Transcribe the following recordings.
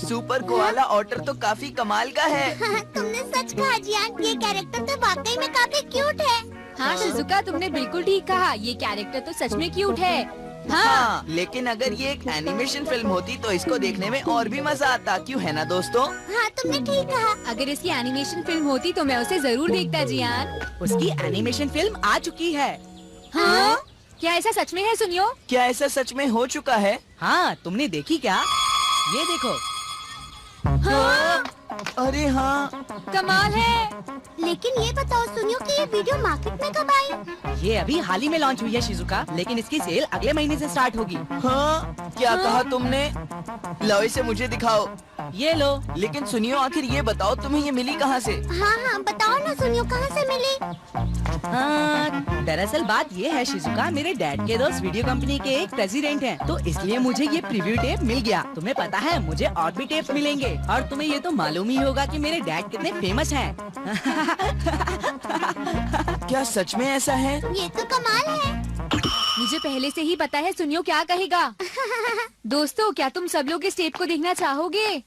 Super koala otter तो काफी कमाल का है। तुमने सच कहा जियान, ये कैरेक्टर तो वाकई में काफी क्यूट है। हाँ शिजुका, तुमने बिल्कुल ठीक कहा, ये कैरेक्टर तो सच में क्यूट है। हाँ, लेकिन अगर ये एक एनिमेशन फिल्म होती तो इसको देखने में और भी मजा आता, क्यों है ना दोस्तों? हाँ तुमने ठीक कहा। अगर इसकी एनिमेशन फिल्म होती तो मैं उसे जरूर देखता जियान। उसकी एनिमेशन फिल्म आ चुकी है। हाँ? क्या ऐसा सच में है सुनियो? क्या ऐसा सच में हो चुका है? हाँ, तुमने देखी क्या? ये देखो। हाँ? अरे हाँ, कमाल है। लेकिन ये बताओ सुनियो कि ये वीडियो मार्केट में कब आई? ये अभी हाल ही में लॉन्च हुई है शिजुका, लेकिन इसकी सेल अगले महीने से स्टार्ट होगी। हाँ, क्या कहा तुमने? लो इसे मुझे दिखाओ। ये लो। लेकिन सुनियो, आखिर ये बताओ तुम्हें ये मिली कहाँ से? हाँ हाँ बताओ ना सुनियो, कहाँ से मिली? हाँ, दरअसल बात ये है शिजुका, मेरे डैड के दोस्त वीडियो कंपनी के एक प्रेसिडेंट हैं, तो इसलिए मुझे ये प्रीव्यू टेप मिल गया। तुम्हें पता है मुझे और भी टेप मिलेंगे, और तुम्हें ये तो मालूम ही होगा कि मेरे डैड कितने फेमस हैं। क्या सच में ऐसा है? ये तो कमाल है। मुझे पहले से ही पता है सुनियो क्या कहेगा। दोस्तों, क्या तुम सब लोग इस टेप को देखना चाहोगे?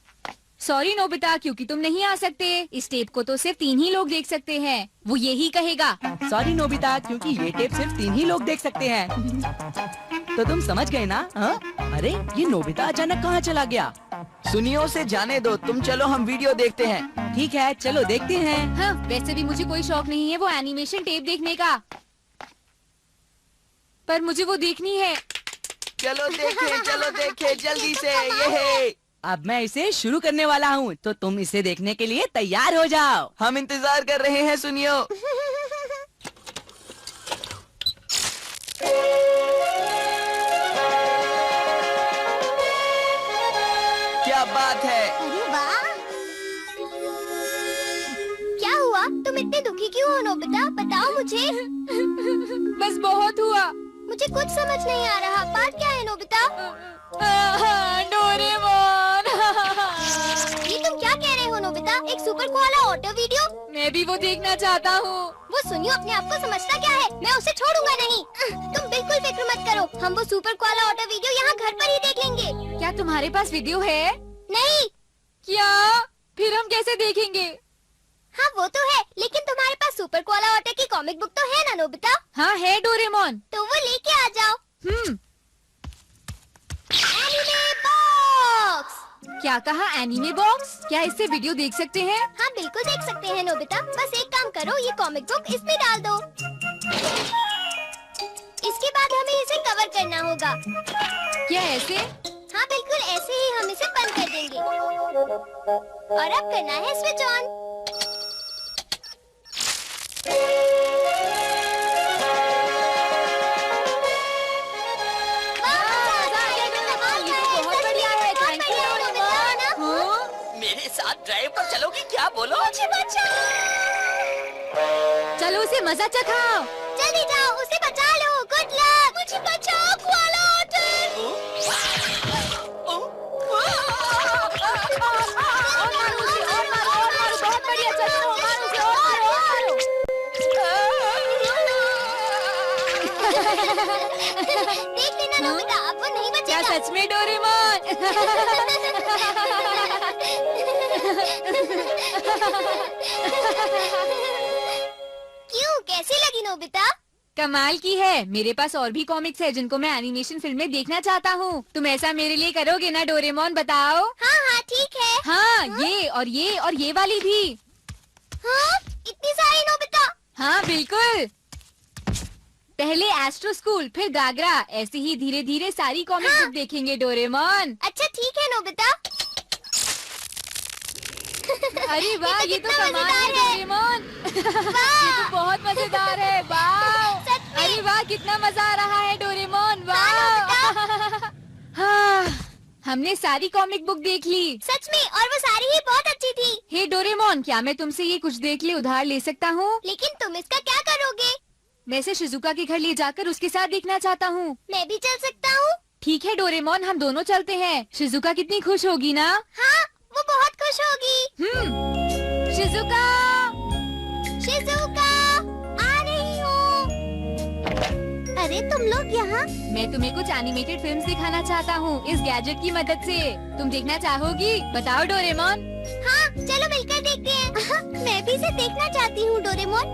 सॉरी नोबिता, क्योंकि तुम नहीं आ सकते। इस टेप को तो सिर्फ 3 ही लोग देख सकते हैं। वो यही कहेगा। सॉरी नोबिता, क्योंकि ये टेप सिर्फ 3 ही लोग देख सकते हैं। तो तुम समझ गए ना? हाँ? अरे ये नोबिता अचानक कहाँ चला गया? सुनियो से जाने दो, तुम चलो हम वीडियो देखते हैं। ठीक है, चलो देखते हैं। हाँ, वैसे भी मुझे कोई शौक नहीं है वो एनिमेशन टेप देखने का, पर मुझे वो देखनी है। चलो देखें जल्दी से। ये अब मैं इसे शुरू करने वाला हूँ, तो तुम इसे देखने के लिए तैयार हो जाओ। हम इंतजार कर रहे हैं सुनियो। क्या बात है? अरे वाह! क्या हुआ? तुम इतने दुखी क्यों हो नोबिता? बताओ मुझे। बस बहुत हुआ। मुझे कुछ समझ नहीं आ रहा। बात क्या है नोबिता? डोरेमोन। ये तुम क्या कह रहे हो नोबिता? एक सुपर कोआला ऑटो वीडियो? मैं भी वो देखना चाहता हूँ। वो सुनियो, अपने आप को समझता क्या है? मैं उसे छोड़ूंगा नहीं। तुम बिल्कुल फिक्र मत करो, हम वो सुपर कोआला ऑटो वीडियो यहाँ घर पर ही देख लेंगे। क्या तुम्हारे पास वीडियो है? नहीं। क्या? फिर हम कैसे देखेंगे? हाँ वो तो है, लेकिन तुम्हारे पास सुपर कोआला ऑटो की कॉमिक बुक तो है ना नोबिता? हाँ है डोरेमोन। तो वो लेके आ जाओ। Anime box. क्या कहा? Anime box? क्या इससे वीडियो देख सकते हैं? हाँ बिल्कुल देख सकते हैं नोबिता। बस एक काम करो, ये कॉमिक बुक इसमें डाल दो। इसके बाद हमें इसे कवर करना होगा। क्या ऐसे? हाँ बिल्कुल ऐसे ही हम इसे बंद कर देंगे। और अब करना है स्विच ऑन। मेरे साथ ड्राइव पर चलोगी क्या? बोलो। मुझे बचाओ। चलो उसे मजा चखाओ। जल्दी जाओ, उसे बचा लो। Good luck. मुझे बचाओ कोआला देख लेना नोबिता, अब वो नहीं बचेगा। क्या सच में डोरेमोन? क्यों, कैसी लगी नोबिता? कमाल की है। मेरे पास और भी कॉमिक्स है जिनको मैं एनिमेशन फिल्म में देखना चाहता हूँ। तुम ऐसा मेरे लिए करोगे ना डोरेमोन? बताओ। हाँ हाँ ठीक है। हाँ, ये और ये वाली भी। हाँ, इतनी सारी नोबिता? हाँ बिल्कुल। पहले एस्ट्रो स्कूल, फिर गागरा, ऐसे ही धीरे धीरे सारी कॉमिक बुक देखेंगे डोरेमोन। अच्छा ठीक है नोबिता। अरे वाह, ये तो कितना कमाल है मजेदार है। डोरेमोन। ये तो बहुत मजेदार है। वाह, सच में। अरे वाह, कितना मजा आ रहा है डोरेमोन। वाह। हाँ, हमने सारी कॉमिक बुक देख ली। सच में, और वो सारी ही बहुत अच्छी थी। हे डोरेमोन, क्या मैं तुमसे ये कुछ देख ले उधार ले सकता हूँ? लेकिन तुम इसका क्या करोगे? मैं इसे शिजुका के घर ले जाकर उसके साथ देखना चाहता हूँ। मैं भी चल सकता हूँ? ठीक है डोरेमोन, हम दोनों चलते हैं। शिजुका कितनी खुश होगी ना? हाँ, वो बहुत खुश होगी। शिजुका, शिजुका, आ रही हूँ। अरे तुम लोग यहाँ? मैं तुम्हें कुछ एनिमेटेड फिल्म्स दिखाना चाहता हूँ इस गैजेट की मदद से। तुम देखना चाहोगी? बताओ डोरेमोन। हाँ, चलो मिलकर देखते हैं। मैं भी इसे देखना चाहती हूँ डोरेमोन।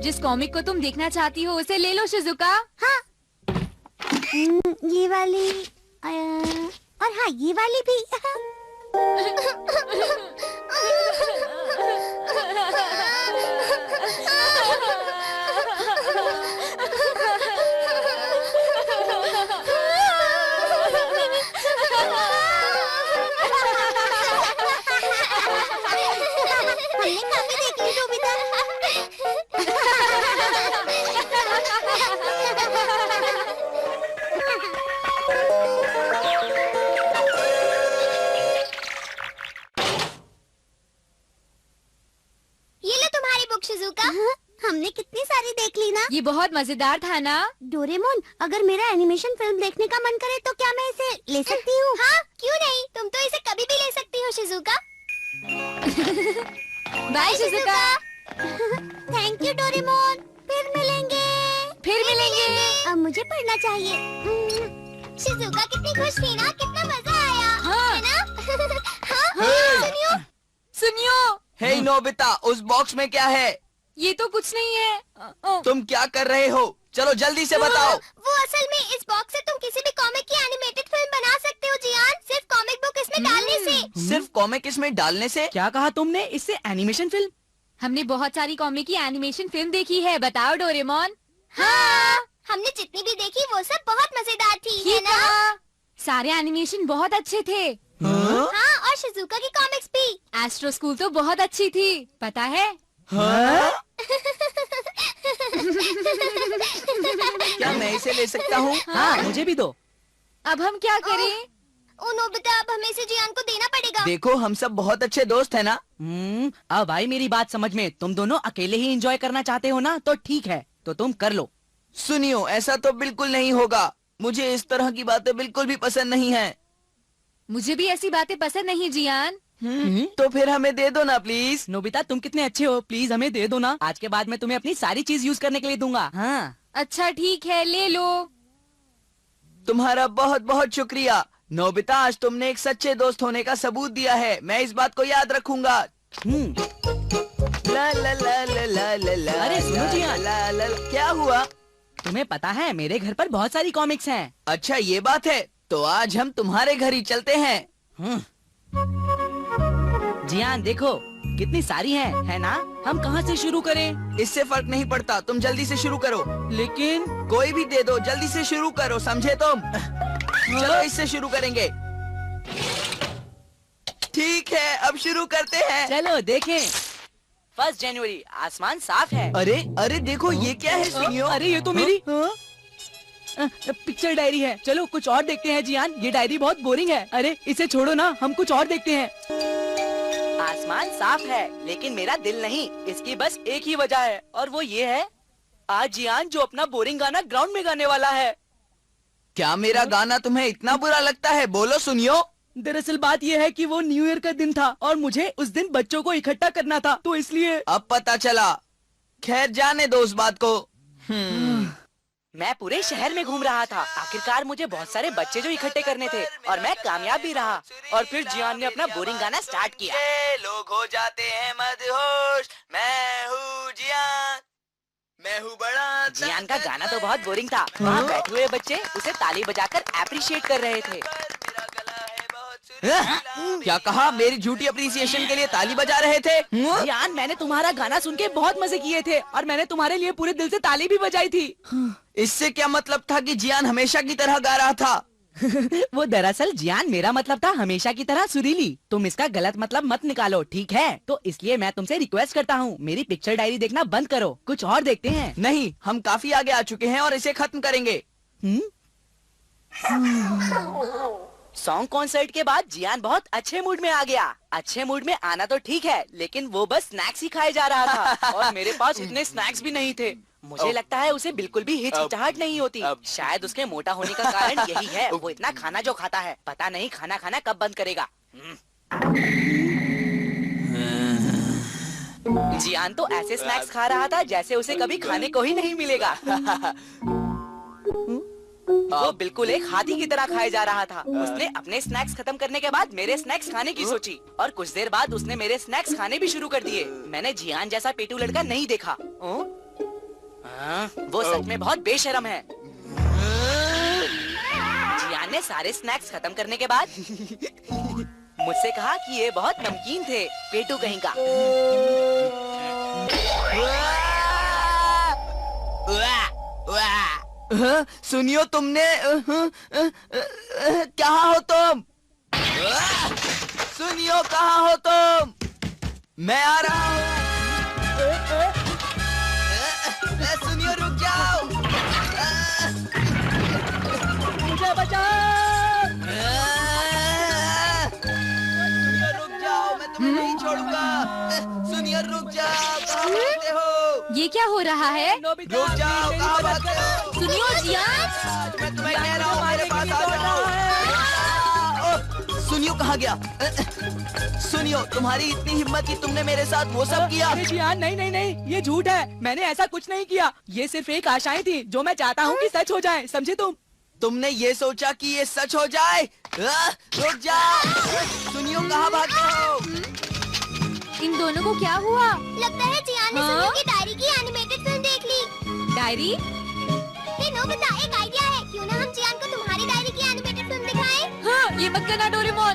जिस कॉमिक को तुम देखना चाहती हो उसे ले लो शिजुका। हाँ, ये वाली और हाँ ये वाली भी। हमने काफी देख ली नोबिता। ये लो तुम्हारी बुक शिजुका। हमने कितनी सारी देख ली ना। ये बहुत मजेदार था ना। डोरेमोन, अगर मेरा एनिमेशन फिल्म देखने का मन करे तो क्या मैं इसे ले सकती हूँ? हाँ, क्यों नहीं, तुम तो इसे कभी भी ले सकती हो Shizuka. Bye Shizuka. Thank you Doraemon. फिर मिलेंगे। अब मुझे पढ़ना चाहिए। शिजुका कितनी खुश थी ना, कितना मजा आया। हाँ। है ना? हाँ, हे। सुनियो। हे नोबिता, उस बॉक्स में क्या है? ये तो कुछ नहीं है। तुम क्या कर रहे हो? चलो जल्दी से बताओ। वो असल में इस बॉक्स से तुम किसी भी कॉमिक की एनिमेटेड फिल्म बना सकते हो जियान, सिर्फ कॉमिक बुक इसमें डालने से। सिर्फ कॉमिक इसमें डालने से? क्या कहा तुमने? इससे एनिमेशन फिल्म? हमने बहुत सारी कॉमिक की एनिमेशन फिल्म देखी है। बताओ डोरेमोन। हाँ, हमने जितनी भी देखी वो सब बहुत मजेदार थी, है ना? सारे एनिमेशन बहुत अच्छे थे। हाँ? हाँ, और शिजुका की कॉमिक्स भी। एस्ट्रो स्कूल तो बहुत अच्छी थी, पता है? हाँ? क्या मैं इसे ले सकता हूँ? हाँ, मुझे भी दो। अब हम क्या करें? ओ नोबिता, अब हमें इसे जियान को देना पड़ेगा। देखो, हम सब बहुत अच्छे दोस्त हैं ना। अब आई मेरी बात समझ में। तुम दोनों अकेले ही एंजॉय करना चाहते हो ना, तो ठीक है, तो तुम कर लो। सुनियो, ऐसा तो बिल्कुल नहीं होगा। मुझे इस तरह की बातें बिल्कुल भी पसंद नहीं है। मुझे भी ऐसी बातें पसंद नहीं जियान। तो फिर हमें दे दो ना प्लीज। नोबिता, तुम कितने अच्छे हो, प्लीज हमें दे दो ना। आज के बाद मैं तुम्हें अपनी सारी चीज यूज करने के लिए दूंगा। हाँ। अच्छा ठीक है, ले लो। तुम्हारा बहुत बहुत शुक्रिया नोबिता, आज तुमने एक सच्चे दोस्त होने का सबूत दिया है। मैं इस बात को याद रखूंगा। ला ला ला ला ला ला ला। अरे सुनो जियान। ला ला। क्या हुआ? तुम्हें पता है मेरे घर पर बहुत सारी कॉमिक्स हैं। अच्छा ये बात है, तो आज हम तुम्हारे घर ही चलते हैं। जियान देखो कितनी सारी हैं, है ना? हम कहाँ से शुरू करें? इससे फर्क नहीं पड़ता, तुम जल्दी से शुरू करो। लेकिन कोई भी दे दो, जल्दी से शुरू करो, समझे तुम? चलो इससे शुरू करेंगे। ठीक है, अब शुरू करते हैं। चलो देखें। 1 जनवरी, आसमान साफ है। अरे अरे देखो, ये क्या है? सुनियो। अरे ये तो मेरी पिक्चर डायरी है। चलो कुछ और देखते हैं जियान, ये डायरी बहुत बोरिंग है। अरे इसे छोड़ो ना, हम कुछ और देखते हैं। आसमान साफ है लेकिन मेरा दिल नहीं। इसकी बस एक ही वजह है और वो ये है, आज जियान जो अपना बोरिंग गाना ग्राउंड में गाने वाला है। क्या मेरा गाना तुम्हें इतना बुरा लगता है? बोलो सुनियो। दरअसल बात ये है कि वो न्यू ईयर का दिन था और मुझे उस दिन बच्चों को इकट्ठा करना था, तो इसलिए। अब पता चला। खैर जाने दो उस बात को। मैं पूरे शहर में घूम रहा था। आखिरकार मुझे बहुत सारे बच्चे जो इकट्ठे करने थे और मैं कामयाब भी रहा। और फिर जियान ने अपना बोरिंग गाना स्टार्ट किया। लोग हो जाते हैं मदहोश, मैं हूँ जियान, मैं हूँ बड़ा। जियान का गाना तो बहुत बोरिंग था। वहाँ बैठे हुए बच्चे उसे ताली बजाकर एप्रिशिएट कर रहे थे। क्या कहा? मेरी झूठी अप्रिसिएशन के लिए ताली बजा रहे थे? जियान, मैंने तुम्हारा गाना सुन के बहुत मजे किए थे और मैंने तुम्हारे लिए पूरे दिल से ताली भी बजाई थी। इससे क्या मतलब था कि जियान हमेशा की तरह गा रहा था? वो दरअसल जियान मेरा मतलब था हमेशा की तरह सुरीली। तुम इसका गलत मतलब मत निकालो, ठीक है? तो इसलिए मैं तुमसे रिक्वेस्ट करता हूँ, मेरी पिक्चर डायरी देखना बंद करो, कुछ और देखते हैं। नहीं, हम काफी आगे आ चुके हैं और इसे खत्म करेंगे। सॉन्ग कॉन्सर्ट के बाद जियान बहुत अच्छे मूड में आ गया। अच्छे मूड में आना तो ठीक है, लेकिन वो बस स्नैक्स ही खाए जा रहा था और मेरे पास इतने स्नैक्स भी नहीं थे। मुझे लगता है उसे बिल्कुल भी हिचकिचाहट नहीं होती। शायद उसके मोटा होने का कारण यही है। वो इतना खाना जो खाता है, पता नहीं खाना खाना कब बंद करेगा। जियान तो ऐसे स्नैक्स खा रहा था जैसे उसे कभी खाने को ही नहीं मिलेगा। वो बिल्कुल एक हाथी की तरह खाए जा रहा था। उसने अपने स्नैक्स खत्म करने के बाद मेरे स्नैक्स खाने की सोची और कुछ देर बाद उसने मेरे स्नैक्स खाने भी शुरू कर दिए। मैंने जियान जैसा पेटू लड़का नहीं देखा। वो सच में बहुत बेशर्म है। जियान ने सारे स्नैक्स खत्म करने के बाद मुझसे कहा कि ये बहुत नमकीन थे। पेटू कहीं का। सुनियो तुमने कहाँ हो तुम? सुनियो कहाँ हो तुम? मैं आ रहा हूँ। सुनियो रुक जाओ। मुझे बचाओ। सुनियो रुक जाओ, मैं तुम्हें नहीं छोड़ूंगा। सुनियो रुक जाओ, कहाँ भागते हो? ये क्या हो रहा है? रुक जाओ, कहाँ भागते हो? सुनियो जियान, मैं तुम्हें कह रहा हूँ मेरे पास आ जाओ। सुनियो कहाँ गया? सुनियो, तुम्हारी इतनी हिम्मत कि तुमने मेरे साथ वो सब किया? अरे जियान, नहीं नहीं नहीं, ये झूठ है। मैंने ऐसा कुछ नहीं किया। ये सिर्फ एक आशाएं थी जो मैं चाहता हूँ कि सच हो जाए, समझे तुम? तुमने ये सोचा कि ये सच हो जाए? रुक जाओ। सुनियो कहाँ भागते हो? इन दोनों को क्या हुआ? लगता है जियान ने सुनियो की डायरी की एनिमेटेड फिल्म देख ली। डायरी? हे नोबिता, एक आइडिया है। क्यों ना हम जियान को तुम्हारी डायरी की एनिमेटेड फिल्म दिखाएं? हाँ, ये मत करना डोरेमोन।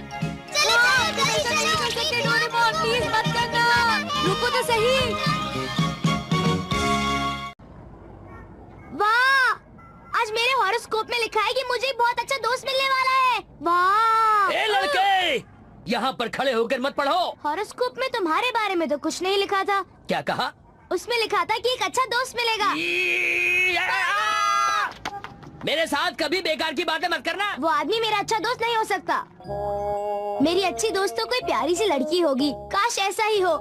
चलो चलो ऐसा नहीं कर सकते डोरेमोन, प्लीज मत करना। रुको तो सही। वाह, आज मेरे हॉरोस्कोप में लिखा है कि मुझे बहुत अच्छा दोस्त मिलने वाला है। वाह। ए लड़के, यहाँ पर खड़े होकर मत पढ़ो। हॉरोस्कोप में तुम्हारे बारे में तो कुछ नहीं लिखा था। क्या कहा? उसमें लिखा था कि एक अच्छा दोस्त मिलेगा। मेरे साथ कभी बेकार की बातें मत करना। वो आदमी मेरा अच्छा दोस्त नहीं हो सकता। मेरी अच्छी दोस्त तो कोई प्यारी सी लड़की होगी। काश ऐसा ही हो,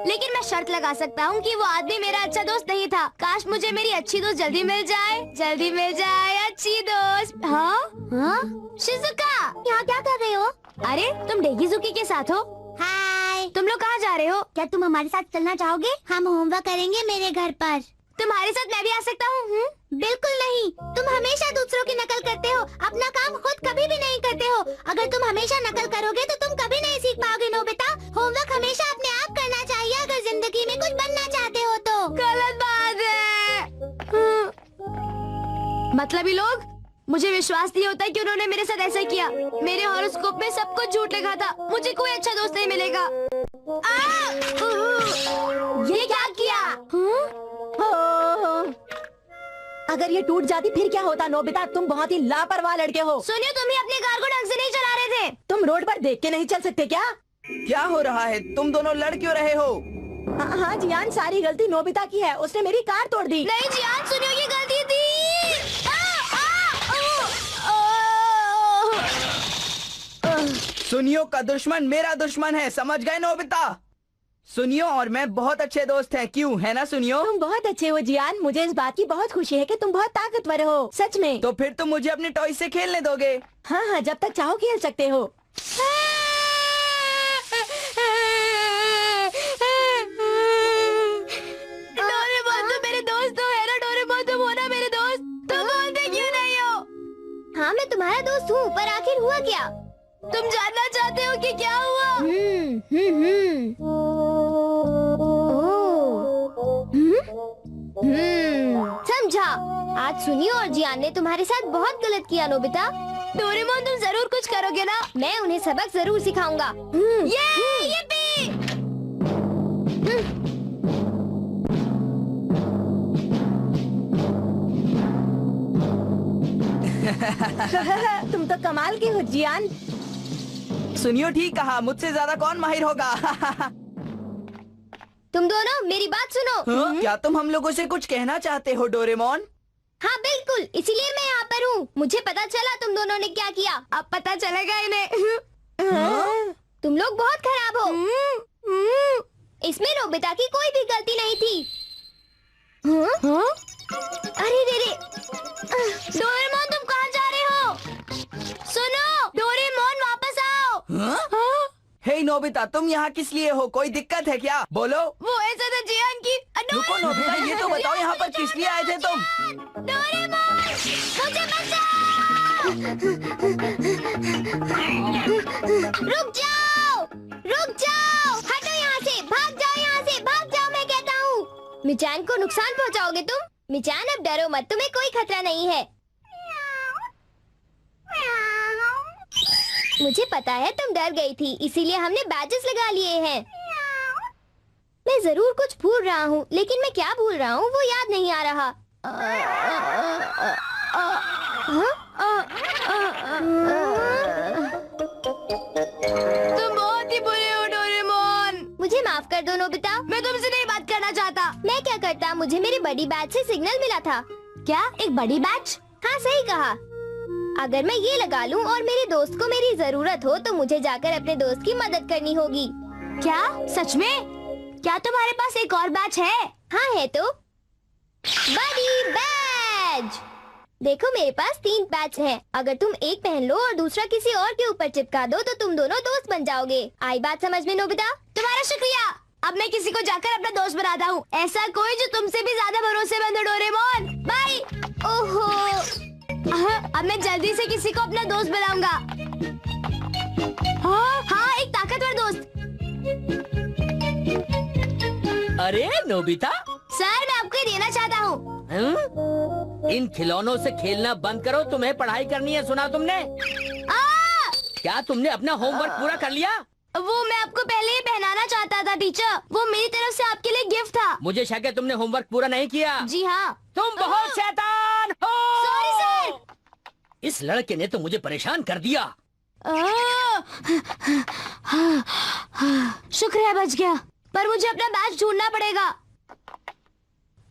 लेकिन मैं शर्त लगा सकता हूँ कि वो आदमी मेरा अच्छा दोस्त नहीं था। काश मुझे मेरी अच्छी दोस्त जल्दी मिल जाए, जल्दी मिल जाए अच्छी दोस्त। हाँ हाँ, शिजुका, यहाँ क्या कर रहे हो? अरे तुम डेगिजुकी के साथ हो? हाय। तुम लोग कहाँ जा रहे हो? क्या तुम हमारे साथ चलना चाहोगे? हम होमवर्क करेंगे मेरे घर पर। तुम्हारे साथ मैं भी आ सकता हूँ? बिल्कुल नहीं। तुम हमेशा दूसरों की नकल करते हो, अपना काम खुद कभी भी नहीं करते हो। अगर तुम हमेशा नकल करोगे तो तुम कभी नहीं सीख पाओगे नोबिता। होमवर्क हमेशा अपने आप करना चाहिए अगर जिंदगी में कुछ बनना चाहते हो तो। गलत बात है। मतलबी लोग, मुझे विश्वास नहीं होता कि उन्होंने मेरे साथ ऐसा किया। मेरे हॉरोस्कोप में सब कुछ झूठ लिखा था। मुझे कोई अच्छा दोस्त नहीं मिलेगा। ये क्या किया? अगर ये टूट जाती फिर क्या होता नोबिता? तुम बहुत ही लापरवाह लड़के हो। सुनियो, तुम ही अपनी कार को ढंग से नहीं चला रहे थे। तुम रोड पर देख के नहीं चल सकते क्या? क्या हो रहा है? तुम दोनों लड़ क्यों रहे हो? हाँ जियान, सारी गलती नोबिता की है। उसने मेरी कार तोड़ दी। नहीं जियान, सुनियो की गलती थी। सुनियो का दुश्मन मेरा दुश्मन है, समझ गए नोबिता? सुनियो और मैं बहुत अच्छे दोस्त हैं, क्यों है ना सुनियो? तुम बहुत अच्छे हो जियान। मुझे इस बात की बहुत खुशी है कि तुम बहुत ताकतवर हो, सच में। तो फिर तुम मुझे अपने टॉय से खेलने दोगे? हाँ हाँ, जब तक चाहो खेल सकते हो। डोरेमोन, तुम मेरे दोस्त हो, है ना? डोरेमोन, तुम हो ना मेरे दोस्त? तुम बोलते क्यों नहीं हो? हाँ, मैं तुम्हारा दोस्त हूँ, पर आखिर हुआ क्या? तुम जानना चाहते हो कि क्या हुआ? समझा। आज सुनियो और जियान ने तुम्हारे साथ बहुत गलत किया नोबिता। डोरेमोन, तुम जरूर कुछ करोगे ना? मैं उन्हें सबक जरूर सिखाऊंगा। ये तुम तो कमाल के हो जियान। सुनियो ठीक कहा, मुझसे ज्यादा कौन माहिर होगा? तुम दोनों मेरी बात सुनो। क्या तुम हम लोगों से कुछ कहना चाहते हो डोरेमोन? हाँ बिल्कुल, इसीलिए मैं यहाँ पर हूँ। मुझे पता चला तुम दोनों ने क्या किया। अब पता चलेगा इन्हें। तुम लोग बहुत खराब हो। इसमें नोबिता की कोई भी गलती नहीं थी। अरे रे रे, डोरेमोन तुम कहाँ जा रहे हो? सुनो डोरेमोन, वापस आओ। हे नोबिता, तुम यहाँ किस लिए हो? कोई दिक्कत है क्या? बोलो। वो ऐसा था जियान की। रुको नोबिता, ये तो बताओ यहाँ पर किस लिए आए थे तुम? डोरेमोन, मुझे बचाओ! रुक जाओ! रुक जाओ! हटो यहाँ से! भाग जाओ यहाँ से! भाग जाओ, मैं कहता हूँ। मिचान को नुकसान पहुँचाओगे तुम? मिचान, अब डरो मत, तुम्हें कोई खतरा नहीं है। मुझे पता है तुम डर गई थी, इसीलिए हमने बैजेस लगा लिए हैं। मैं जरूर कुछ भूल रहा हूँ, लेकिन मैं क्या भूल रहा हूँ वो याद नहीं आ रहा। तुम बहुत ही बुरे हो डोरेमोन। मुझे माफ कर दो नोबिता, मैं तुमसे नहीं बात करना चाहता। मैं क्या करता, मुझे मेरी बड़ी बैच से सिग्नल मिला था। क्या, एक बड़ी बैच? हाँ, सही कहा। अगर मैं ये लगा लूं और मेरे दोस्त को मेरी जरूरत हो तो मुझे जाकर अपने दोस्त की मदद करनी होगी। क्या, सच में? क्या तुम्हारे पास एक और बैच है? हाँ है तो। बड़ी बैच। देखो, मेरे पास 3 बैच हैं। अगर तुम एक पहन लो और दूसरा किसी और के ऊपर चिपका दो तो तुम दोनों दोस्त बन जाओगे। आई बात समझ में नोबिता? तुम्हारा शुक्रिया। अब मैं किसी को जाकर अपना दोस्त बनाता हूँ। ऐसा कोई जो तुमसे भी ज्यादा भरोसेमंद हो डोरेमोन। बाय। ओहो, अब मैं जल्दी से किसी को अपना दोस्त बनाऊंगा। हाँ, एक ताकतवर दोस्त। अरे नोबिता, सर, मैं आपको ये देना चाहता हूँ। इन खिलौनों से खेलना बंद करो, तुम्हें पढ़ाई करनी है, सुना तुमने? क्या तुमने अपना होमवर्क पूरा कर लिया? वो मैं आपको पहले ही पहनाना चाहता था टीचर। वो मेरी तरफ से आपके लिए गिफ्ट था। मुझे शक है तुमने होमवर्क पूरा नहीं किया। जी हाँ। तुम बहुत शैतान हो। Sorry sir. इस लड़के ने तो मुझे परेशान कर दिया। शुक्र है बच गया, पर मुझे अपना बैच ढूंढना पड़ेगा।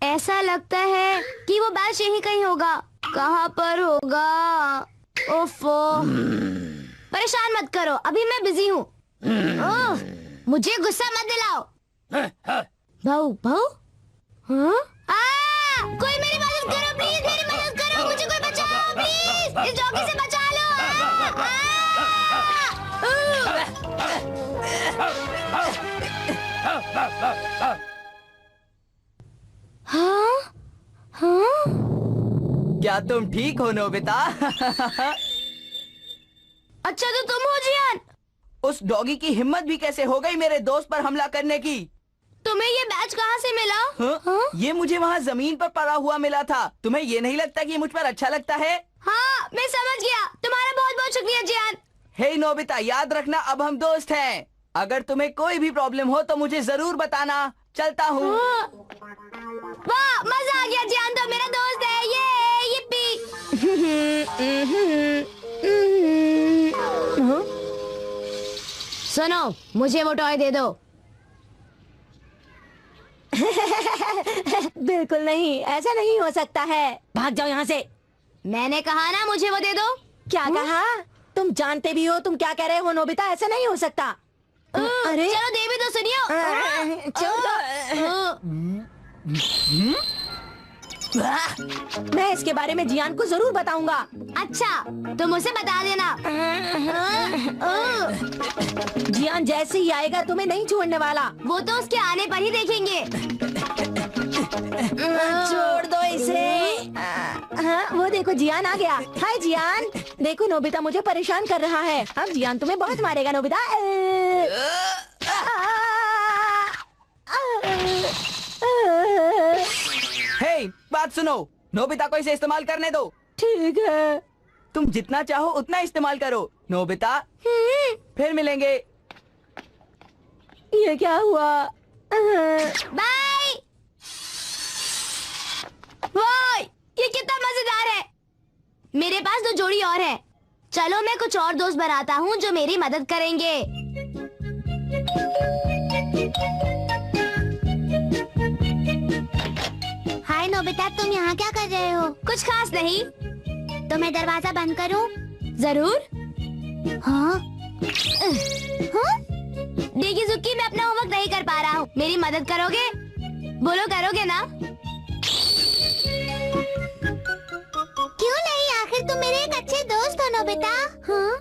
ऐसा लगता है कि वो बैच यहीं कहीं होगा। कहाँ पर होगा? ओफो, परेशान मत करो, अभी मैं बिजी हूँ। मुझे गुस्सा मत दिलाओ। भाऊ भाऊ, कोई मेरी मदद करो प्लीज, मेरी मदद करो, मुझे कोई बचाओ प्लीज, इस डॉगी से बचा लो। हाँ? हाँ? क्या तुम ठीक हो नोबिता? अच्छा तो तुम हो जियान? उस डॉगी की हिम्मत भी कैसे हो गई मेरे दोस्त पर हमला करने की? तुम्हें ये बैच कहाँ से मिला? हाँ? ये मुझे वहाँ जमीन पर पड़ा हुआ मिला था। तुम्हें ये नहीं लगता कि ये मुझ पर अच्छा लगता है? हाँ, मैं समझ गया। तुम्हारा बहुत बहुत शुक्रिया जियान। हे नोबिता, याद रखना अब हम दोस्त हैं। अगर तुम्हें कोई भी प्रॉब्लम हो तो मुझे जरूर बताना। चलता हूँ। वाह, मजा आ गया। जियान तो मेरा दोस्त है। ये yippee। सुनो, मुझे वो टॉय दे दो। बिल्कुल नहीं, ऐसा नहीं हो सकता है। भाग जाओ यहाँ से। मैंने कहा ना, मुझे वो दे दो। क्या कहा? तुम जानते भी हो तुम क्या कह रहे हो नोबिता, ऐसा नहीं हो सकता। अरे चलो दे भी तो सुनियो। चलो। मैं इसके बारे में जियान को जरूर बताऊंगा। अच्छा, तुम उसे बता देना। जियान जैसे ही आएगा तुम्हें नहीं छोड़ने वाला। वो तो उसके आने पर ही देखेंगे। छोड़ दो इसे। हाँ, वो देखो जियान आ गया। हाय जियान, देखो नोबिता मुझे परेशान कर रहा है। अब जियान तुम्हें बहुत मारेगा नोबिता। हे, बात सुनो, नोबिता को इसे इस्तेमाल करने दो। ठीक है। तुम जितना चाहो उतना इस्तेमाल करो नोबिता। फिर मिलेंगे। ये क्या हुआ? बाय। वाह, ये कितना मजेदार है। मेरे पास 2 जोड़ी और है। चलो मैं कुछ और दोस्त बनाता हूँ जो मेरी मदद करेंगे। हाय नोबिता, तुम यहाँ क्या कर रहे हो? कुछ खास नहीं। तो मैं दरवाजा बंद करूँ? जरूर। हाँ? हाँ? देखिए जुक्की, मैं अपना होमवर्क नहीं कर पा रहा हूँ। मेरी मदद करोगे? बोलो, करोगे ना? क्यों नहीं, आखिर तुम मेरे एक अच्छे दोस्त हो नोबिता। हाँ?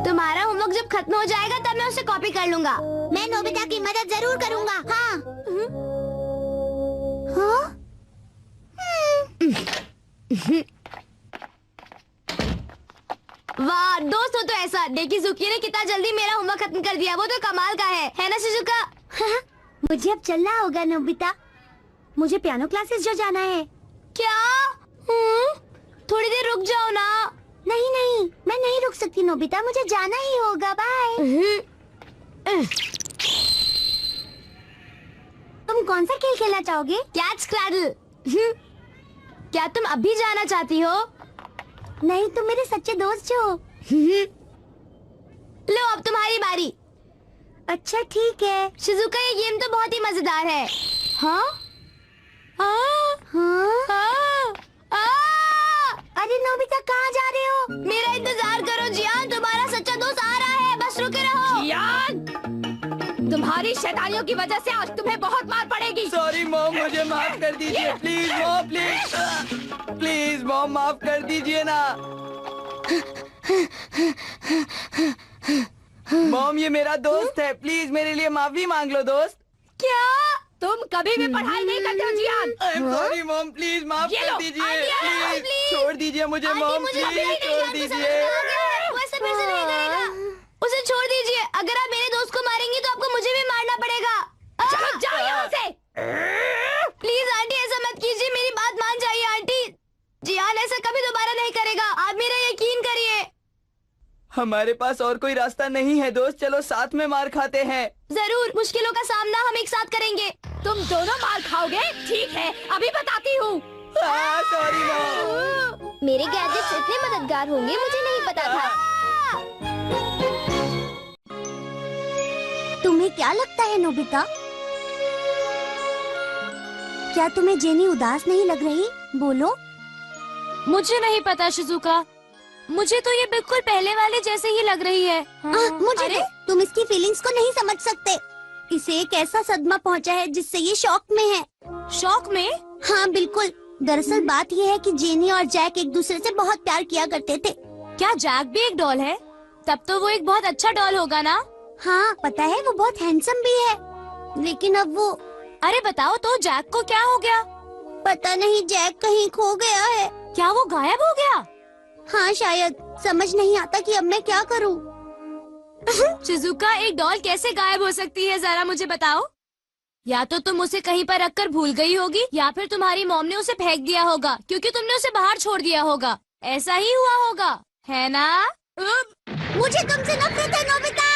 तुम्हारा होमवर्क जब खत्म हो जाएगा तब मैं उसे कॉपी कर लूंगा। मैं नोबिता की मदद जरूर करूंगा। हाँ। हाँ? वाह दोस्त हो तो ऐसा। देखिए जुकी ने कितना जल्दी मेरा होमवर्क खत्म कर दिया। वो तो कमाल का है ना शिजुका? मुझे अब चलना होगा नोबिता। मुझे पियानो क्लासेस जो जाना है। क्या? थोड़ी देर रुक जाओ ना। नहीं नहीं, मैं नहीं रुक सकती नोबिता, मुझे जाना ही होगा। बाय। तुम कौन सा खेल खेलना चाहोगे? Catch cradle. क्या तुम अभी जाना चाहती हो? नहीं, तुम मेरे सच्चे दोस्त हो। लो अब तुम्हारी बारी। अच्छा ठीक है। शिजुका ये गेम तो बहुत ही मजेदार है। हाँ? हाँ? हाँ? अरे नोबिता कहाँ जा रहे हो? मेरा इंतजार करो जियान, तुम्हारा सच्चा दोस्त आ रहा है, बस रुके रहो। जियान, तुम्हारी शैतानियों की वजह से आज तुम्हें बहुत मार पड़ेगी। सॉरी मॉम, मुझे माफ कर दीजिए please mom, please please mom, माफ कर दीजिए ना। मॉम ये मेरा दोस्त है, प्लीज मेरे लिए माफी मांग लो दोस्त। क्या तुम कभी भी पढ़ाई नहीं करते हो Jiyan? I am sorry mom, please माफ कर दीजिए, प्लीज छोड़ दीजिए मुझे मॉम, प्लीज छोड़ दीजिए। वो ऐसा फिर से नहीं करेगा। उसे छोड़ दीजिए। अगर आप मेरे दोस्त को मारेंगी तो आपको मुझे भी मारना पड़ेगा। चलो जाओ यहाँ से। प्लीज आंटी ऐसा मत कीजिए, मेरी बात मान जाइए आंटी। जियान ऐसा कभी दोबारा नहीं करेगा, आप मेरा यकीन करिए। हमारे पास और कोई रास्ता नहीं है दोस्त, चलो साथ में मार खाते हैं। जरूर, मुश्किलों का सामना हम एक साथ करेंगे। तुम दोनों मार खाओगे? ठीक है, अभी बताती हूँ। Sorry mom. मेरे गैजेट्स इतने मददगार होंगे मुझे नहीं पता था। तुम्हें क्या लगता है नोबिता? क्या तुम्हें जेनी उदास नहीं लग रही? बोलो। मुझे नहीं पता शिजुका, मुझे तो ये बिल्कुल पहले वाले जैसे ही लग रही है। मुझे अरे? तुम इसकी फीलिंग्स को नहीं समझ सकते। इसे एक ऐसा सदमा पहुंचा है जिससे ये शॉक में है। शौक में? हाँ बिल्कुल। दरअसल बात ये है कि जेनी और जैक एक दूसरे से बहुत प्यार किया करते थे। क्या जैक भी एक डॉल है? तब तो वो एक बहुत अच्छा डॉल होगा ना? हाँ पता है, वो बहुत हैंडसम भी है, लेकिन अब वो। अरे बताओ तो, जैक को क्या हो गया? पता नहीं, जैक कहीं खो गया है। क्या वो गायब हो गया? हाँ शायद। समझ नहीं आता कि अब मैं क्या करूँ। शिजुका, एक डॉल कैसे गायब हो सकती है, जरा मुझे बताओ। या तो तुम उसे कहीं पर रखकर भूल गई होगी, या फिर तुम्हारी मॉम ने उसे फेंक दिया होगा क्योंकि तुमने उसे बाहर छोड़ दिया होगा। ऐसा ही हुआ होगा, है ना? मुझे तुमसे नफरत है नोबिता।